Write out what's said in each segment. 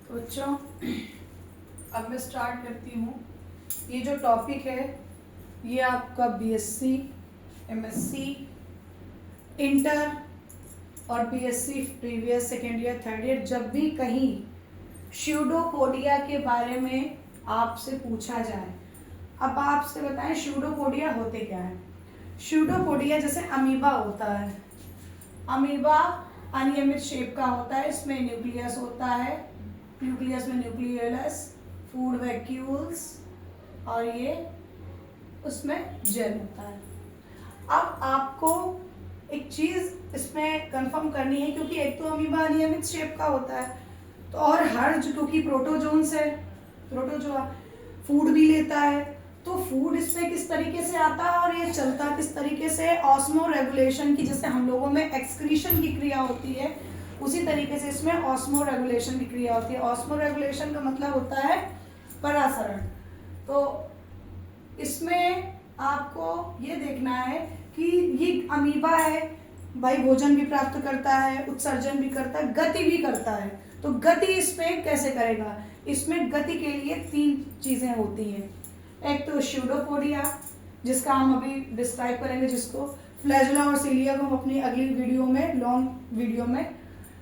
तो बच्चों अब मैं स्टार्ट करती हूँ। ये जो टॉपिक है ये आपका बीएससी, एमएससी, इंटर और BSc previous second year third year जब भी कहीं स्यूडोपोडिया के बारे में आपसे पूछा जाए, अब आपसे बताएं स्यूडोपोडिया होते क्या है। स्यूडोपोडिया जैसे अमीबा होता है, अमीबा अनियमित शेप का होता है, इसमें न्यूक्लियस होता है, न्यूक्लियस में न्यूक्लियोलस, फूड वैक्यूल्स और ये उसमें जेल होता है। अब आपको एक चीज इसमें कंफर्म करनी है, क्योंकि एक तो अमीबा अनियमित शेप का होता है तो और हर जो क्योंकि प्रोटोजोन्स है, प्रोटोजोआ फूड भी लेता है, तो फूड इसमें किस तरीके से आता है और ये चलता किस तरीके से, ऑस्मो रेगुलेशन की, जैसे हम लोगों में एक्सक्रीशन की क्रिया होती है उसी तरीके से इसमें ऑस्मो रेगुलेशन की क्रिया होती है। ऑस्मो रेगुलेशन का मतलब होता है परासरण। तो इसमें आपको ये देखना है कि ये अमीबा है भाई, भोजन भी प्राप्त करता है, उत्सर्जन भी करता है, गति भी करता है। तो गति इसमें कैसे करेगा, इसमें गति के लिए तीन चीजें होती हैं। एक तो स्यूडोपोडिया जिसका हम अभी डिस्क्राइब करेंगे, जिसको फ्लैजुला और सीलिया को हम अपनी अगली वीडियो में, लॉन्ग वीडियो में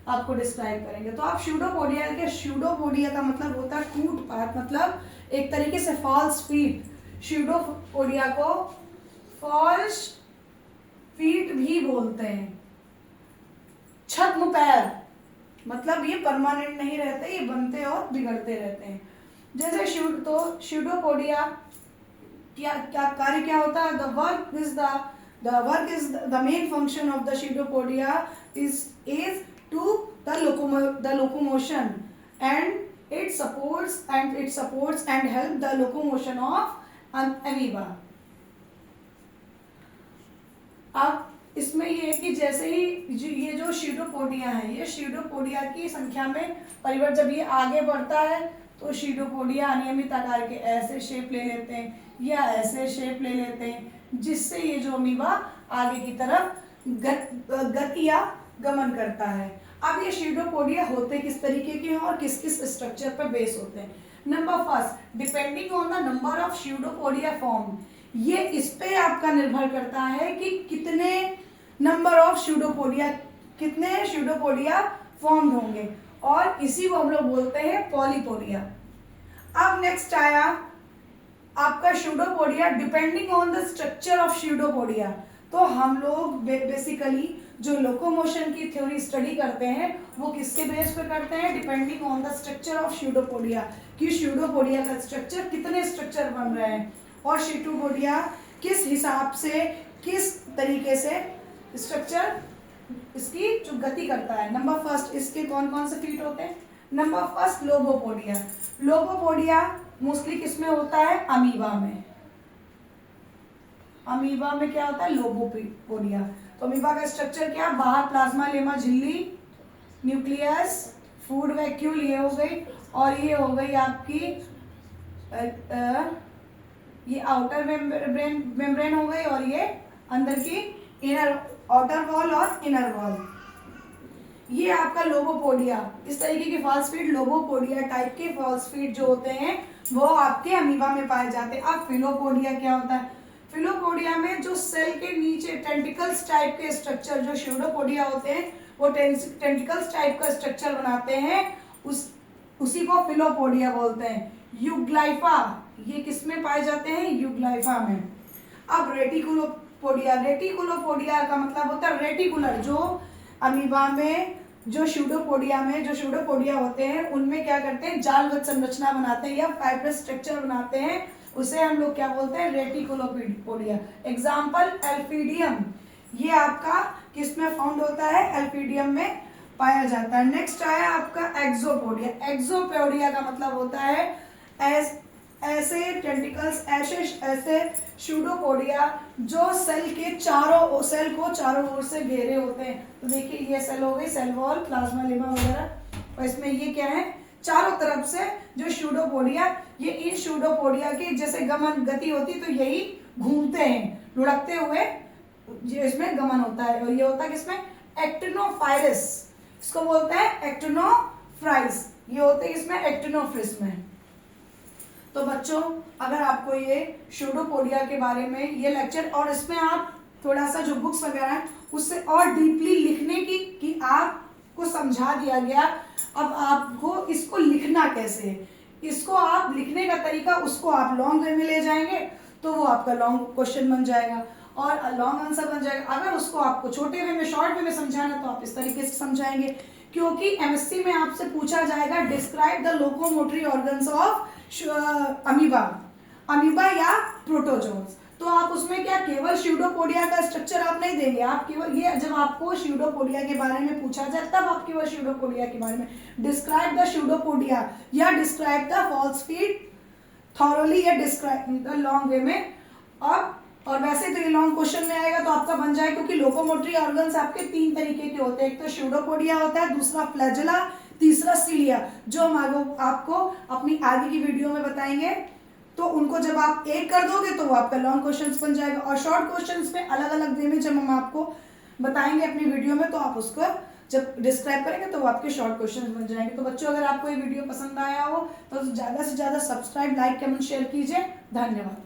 आपको डिस्क्राइब करेंगे। तो आप स्यूडोपोडिया के, स्यूडोपोडिया का मतलब होता है कूटपात, मतलब एक तरीके से फॉल्स फीट। स्यूडोपोडिया को फॉल्स फीट भी बोलते हैं। छद्म पैर, मतलब ये परमानेंट नहीं रहते, ये बनते और बिगड़ते रहते हैं। जैसे स्यूडोपोडिया क्या क्या कार्य क्या होता है, the work is the main function of the pseudopodia is to the locomotion and it supports and help the locomotion of an amoeba। अब इसमें ये है कि जैसे ही ये जो स्यूडोपोडिया है, ये स्यूडोपोडिया की संख्या में परिवर्तन, जब ये आगे बढ़ता है तो स्यूडोपोडिया अनियमित आकार के ऐसे शेप ले लेते हैं या ऐसे शेप ले लेते हैं, जिससे ये जो अमीबा आगे की तरफ गति या गमन करता है। अब ये स्यूडोपोडिया होते किस तरीके के हैं और किस किस स्ट्रक्चर पर बेस होते हैं। Number first, depending on the number of pseudopodia form, ये इस पे आपका निर्भर करता है कि कितने नंबर ऑफ स्यूडोपोडिया, कितने स्यूडोपोडिया फॉर्म होंगे, और इसी को हम लोग बोलते हैं पॉलीपोडिया। अब नेक्स्ट आया आपका pseudopodia depending on the structure of pseudopodia. तो हम लोग बेसिकली जो लोकोमोशन की थ्योरी स्टडी करते हैं वो किसके बेस पे करते हैं, depending on the structure of pseudopodia, कि स्यूडोपोडिया का स्ट्रक्चर, कितने स्ट्रक्चर बन रहे हैं और स्यूडोपोडिया किस हिसाब से, किस तरीके से स्ट्रक्चर इसकी जो गति करता है। नंबर फर्स्ट, इसके कौन कौन से फीट होते हैं। Number first, lobopodia. Lobopodia mostly किसमें होता है, अमीबा में। अमीबा में क्या होता है, लोबोपोडिया। तो अमीबा का स्ट्रक्चर क्या, बाहर प्लाज्मा लेमा झिल्ली, न्यूक्लियस, फूड वैक्यूल, ये हो गई, और ये हो गई आपकी ये आउटर मेम्ब्रेन हो गई, और ये अंदर की इनर, आउटर वॉल और इनर वॉल। ये आपका लोबोपोडिया। इस तरीके के फॉल्स फीट, लोबोपोडिया टाइप के फॉल्स फीट जो होते हैं वो आपके अमीबा में पाए जाते हैं। अब फिलोपोडिया क्या होता है, फिलोपोडिया में जो सेल के नीचे टेंटिकल्स टाइप के स्ट्रक्चर, जो स्यूडोपोडिया होते हैं वो टेंटिकल्स टाइप का स्ट्रक्चर बनाते हैं, उसी को फिलोपोडिया बोलते हैं। यूग्लाइफा, ये किस में पाए जाते हैं, यूग्लाइफा में। अब रेटिकुलोपोडिया, रेटिकुलोपोडिया का मतलब होता है रेटिकुलर, जो अमीबा में, जो स्यूडोपोडिया में, जो स्यूडोपोडिया होते हैं उनमें क्या करते हैं, जालगत संरचना बनाते हैं या फाइब्रस स्ट्रक्चर बनाते हैं, उसे हम लोग क्या बोलते हैं, रेटिकुलोपोडिया। एग्जाम्पल एल्फीडियम, ये आपका किस में फाउंड होता है, एल्फीडियम में पाया जाता है। नेक्स्ट आया आपका एक्सोपोडिया। एक्सोपोडिया का मतलब होता है ऐसे टेंटिकल्स, ऐसे स्यूडोपोडिया जो सेल को चारों ओर से घेरे होते हैं। तो देखिए ये सेल हो गई, सेल वॉल, प्लाज्मा लेमा वगैरह, और इसमें ये क्या है, चारों तरफ से जो स्यूडोपोडिया, ये इन स्यूडोपोडिया की जैसे गमन गति होती तो यही घूमते हैं, लुढ़कते हुए इसमें गमन होता है। और ये होता है किसमें, एक्टिनोफायरस, इसको बोलते हैं एक्टिनो फ्राइज, ये होते हैं इसमें एक्टिनोफिस में। तो बच्चों अगर आपको ये स्यूडोपोडिया के बारे में ये लेक्चर और इसमें आप थोड़ा सा जो बुक्स वगैरह है उससे और डीपली लिखने की कि आपको समझा दिया गया। अब आपको इसको लिखना कैसे है, इसको आप लिखने का तरीका उसको आप लॉन्ग वे में ले जाएंगे तो वो आपका लॉन्ग क्वेश्चन बन जाएगा और लॉन्ग आंसर बन जाएगा। अगर उसको आपको छोटे वे में शॉर्ट वे में समझाना तो आप इस तरीके से समझाएंगे, क्योंकि एमएससी में आपसे पूछा जाएगा describe the locomotory organs of amoeba या प्रोटोजोन्स। तो आप उसमें क्या केवल स्यूडोपोडिया का स्ट्रक्चर आप नहीं देंगे, आप केवल ये जब आपको स्यूडोपोडिया के बारे में पूछा जाए तब आप केवल स्यूडोपोडिया के बारे में डिस्क्राइब द स्यूडोपोडिया या describe the false feet thoroughly या डिस्क्राइब द लॉन्ग वे में। और वैसे तो ये लॉन्ग क्वेश्चन में आएगा तो आपका बन जाए, क्योंकि लोकोमोटरी ऑर्गन्स आपके 3 तरीके के होते हैं, एक तो स्यूडोपोडिया होता है, दूसरा फ्लैजेला, तीसरा सिलिया, जो हम आगे आपको अपनी आगे की वीडियो में बताएंगे। तो उनको जब आप एक कर दोगे तो वो आपका लॉन्ग क्वेश्चंस बन जाएगा और शॉर्ट क्वेश्चंस में अलग अलग वे में जब हम आपको बताएंगे अपनी वीडियो में तो आप उसको जब डिस्क्राइब करेंगे तो वो आपके शॉर्ट क्वेश्चंस बन जाएंगे। तो बच्चों अगर आपको ये वीडियो पसंद आया हो तो ज़्यादा से ज़्यादा सब्सक्राइब, लाइक, कमेंट, शेयर कीजिए। धन्यवाद।